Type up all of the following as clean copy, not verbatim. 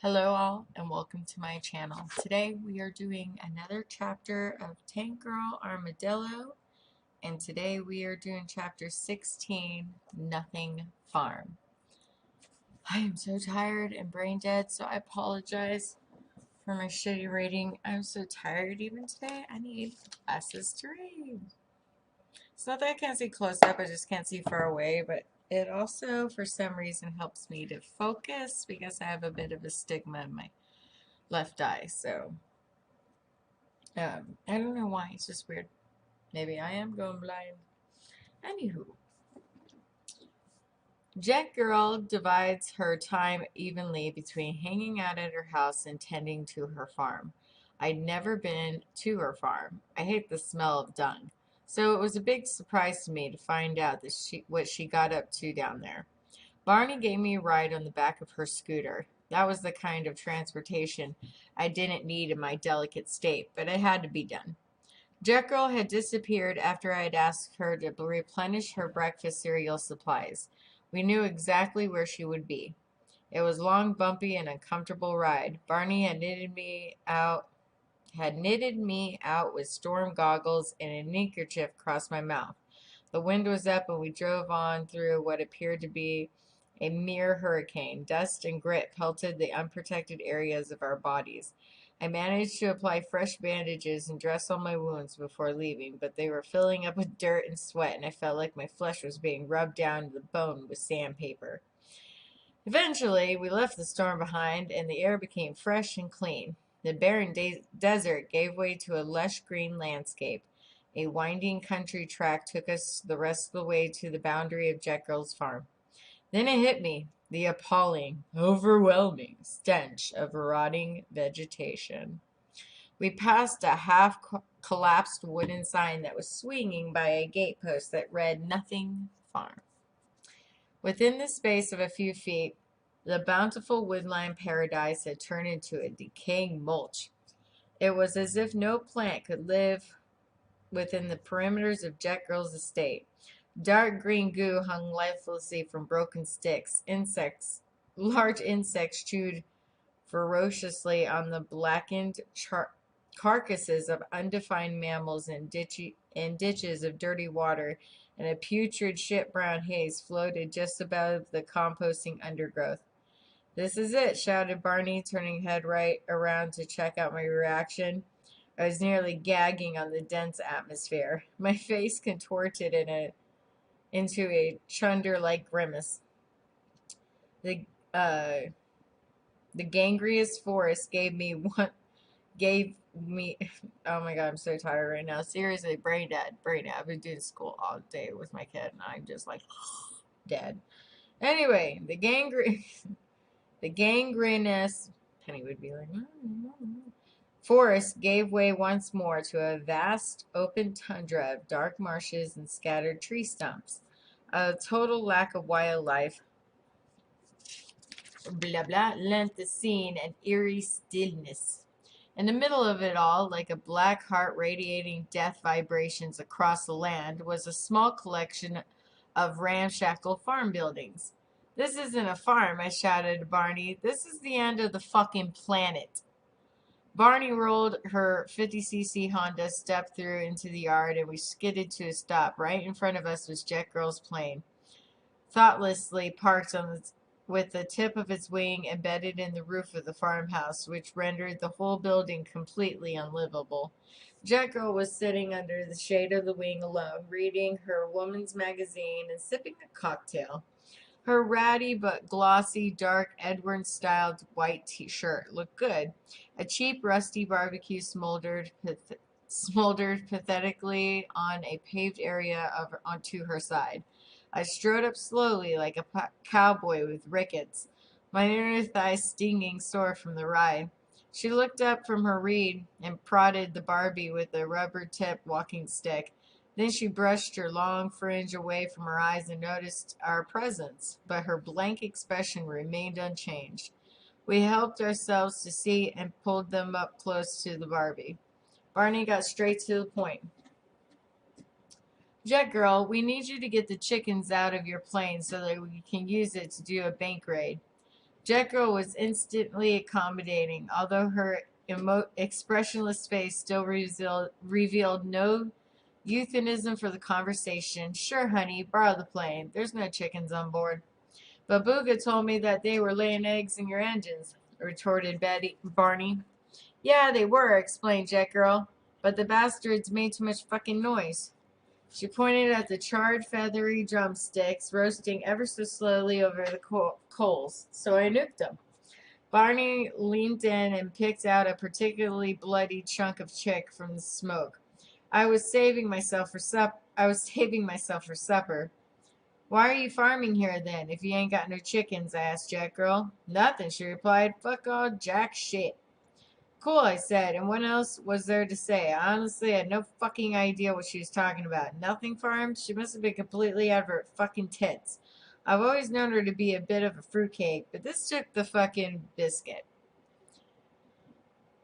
Hello all and welcome to my channel. Today we are doing another chapter of Tank Girl Armadillo, and today we are doing chapter 16, Nothing Farm. I am so tired and brain dead, so I apologize for my shitty reading. I'm so tired even today. I need glasses to read. It's not that I can't see close up, I just can't see far away, but it also for some reason helps me to focus because I have a bit of a stigma in my left eye, so I don't know why. It's just weird. Maybe I am going blind. Anywho, Jet Girl divides her time evenly between hanging out at her house and tending to her farm. I'd never been to her farm. I hate the smell of dung. So it was a big surprise to me to find out what she got up to down there. Barney gave me a ride on the back of her scooter. That was the kind of transportation I didn't need in my delicate state, but it had to be done. Jekyll had disappeared after I had asked her to replenish her breakfast cereal supplies. We knew exactly where she would be. It was a long, bumpy, and uncomfortable ride. Barney had knitted me out with storm goggles and a neckerchief across my mouth. The wind was up, and we drove on through what appeared to be a mere hurricane. Dust and grit pelted the unprotected areas of our bodies. I managed to apply fresh bandages and dress all my wounds before leaving, but they were filling up with dirt and sweat, and I felt like my flesh was being rubbed down to the bone with sandpaper. Eventually, we left the storm behind, and the air became fresh and clean. The barren desert gave way to a lush green landscape. A winding country track took us the rest of the way to the boundary of Jet Girl's farm. Then it hit me, the appalling, overwhelming stench of rotting vegetation. We passed a half collapsed wooden sign that was swinging by a gatepost that read Nothing Farm. Within the space of a few feet, the bountiful woodland paradise had turned into a decaying mulch. It was as if no plant could live within the perimeters of Jet Girl's estate. Dark green goo hung lifelessly from broken sticks. Large insects chewed ferociously on the blackened carcasses of undefined mammals in ditches of dirty water, and a putrid shit-brown haze floated just above the composting undergrowth. "This is it," shouted Barney, turning head right around to check out my reaction. I was nearly gagging on the dense atmosphere. My face contorted into a chunder-like grimace. The uh, the gangrenous forest gave me oh my god, I'm so tired right now. Seriously, brain dead. I've been doing school all day with my kid and I'm just like dead. Anyway, the gangrenous Penny would be like forest gave way once more to a vast open tundra of dark marshes and scattered tree stumps. A total lack of wildlife, blah blah, lent the scene an eerie stillness. In the middle of it all, like a black heart radiating death vibrations across the land, was a small collection of ramshackle farm buildings. "This isn't a farm," I shouted to Barney. "This is the end of the fucking planet." Barney rolled her 50cc Honda step through into the yard, and we skidded to a stop. Right in front of us was Jet Girl's plane, thoughtlessly parked with the tip of its wing embedded in the roof of the farmhouse, which rendered the whole building completely unlivable. Jet Girl was sitting under the shade of the wing alone, reading her woman's magazine and sipping a cocktail. Her ratty but glossy, dark Edward-styled white t-shirt looked good. A cheap, rusty barbecue smoldered pathetically on a paved area onto her side. I strode up slowly like a cowboy with rickets, my inner thigh stinging sore from the ride. She looked up from her read and prodded the Barbie with a rubber-tipped walking stick. Then she brushed her long fringe away from her eyes and noticed our presence, but her blank expression remained unchanged. We helped ourselves to seat and pulled them up close to the Barbie. Barney got straight to the point. "Jet Girl, we need you to get the chickens out of your plane so that we can use it to do a bank raid." Jet Girl was instantly accommodating, although her expressionless face still revealed no euphemism for the conversation. Sure, honey, borrow the plane. There's no chickens on board. But Booga told me that they were laying eggs in your engines, retorted Barney. Yeah, they were, explained Jet Girl, but the bastards made too much fucking noise. She pointed at the charred, feathery drumsticks roasting ever so slowly over the coals, so I nuked them. Barney leaned in and picked out a particularly bloody chunk of chick from the smoke. I was saving myself for supper. Why are you farming here then, if you ain't got no chickens? I asked Jack Girl. Nothing, she replied. Fuck all jack shit. Cool, I said, and what else was there to say? I honestly had no fucking idea what she was talking about. Nothing farmed? She must have been completely out of her fucking tits. I've always known her to be a bit of a fruitcake, but this took the fucking biscuit.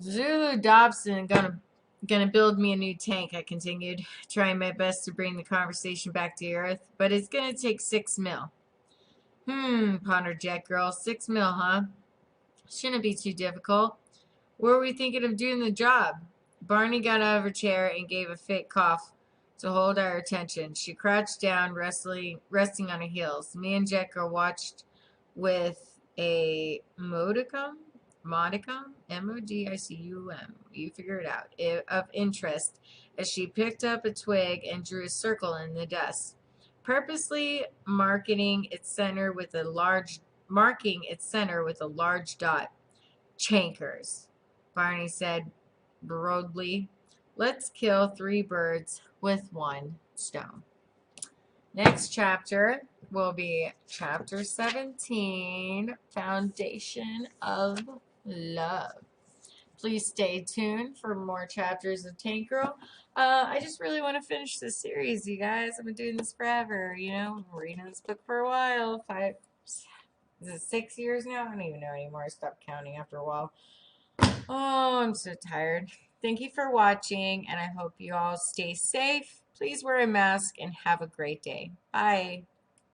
Zulu Dobson gonna build me a new tank, I continued, trying my best to bring the conversation back to earth, but it's gonna take 6 mil. Pondered Jet Girl. 6 mil, huh? Shouldn't be too difficult. Where were we thinking of doing the job? Barney got out of her chair and gave a fake cough to hold our attention. She crouched down, resting on her heels. Me and Jet Girl watched with a modicum, M-O-D-I-C-U-M, you figure it out, of interest as she picked up a twig and drew a circle in the dust, purposely marking its center with a large dot. Chankers, Barney said broadly. Let's kill 3 birds with 1 stone. Next chapter will be chapter 17, Foundation of Love. Please stay tuned for more chapters of Tank Girl. I just really want to finish this series, you guys. I've been doing this forever, reading this book for a while. Is it 6 years now? I don't even know anymore. I stopped counting after a while. Oh, I'm so tired. Thank you for watching, and I hope you all stay safe. Please wear a mask and have a great day. Bye.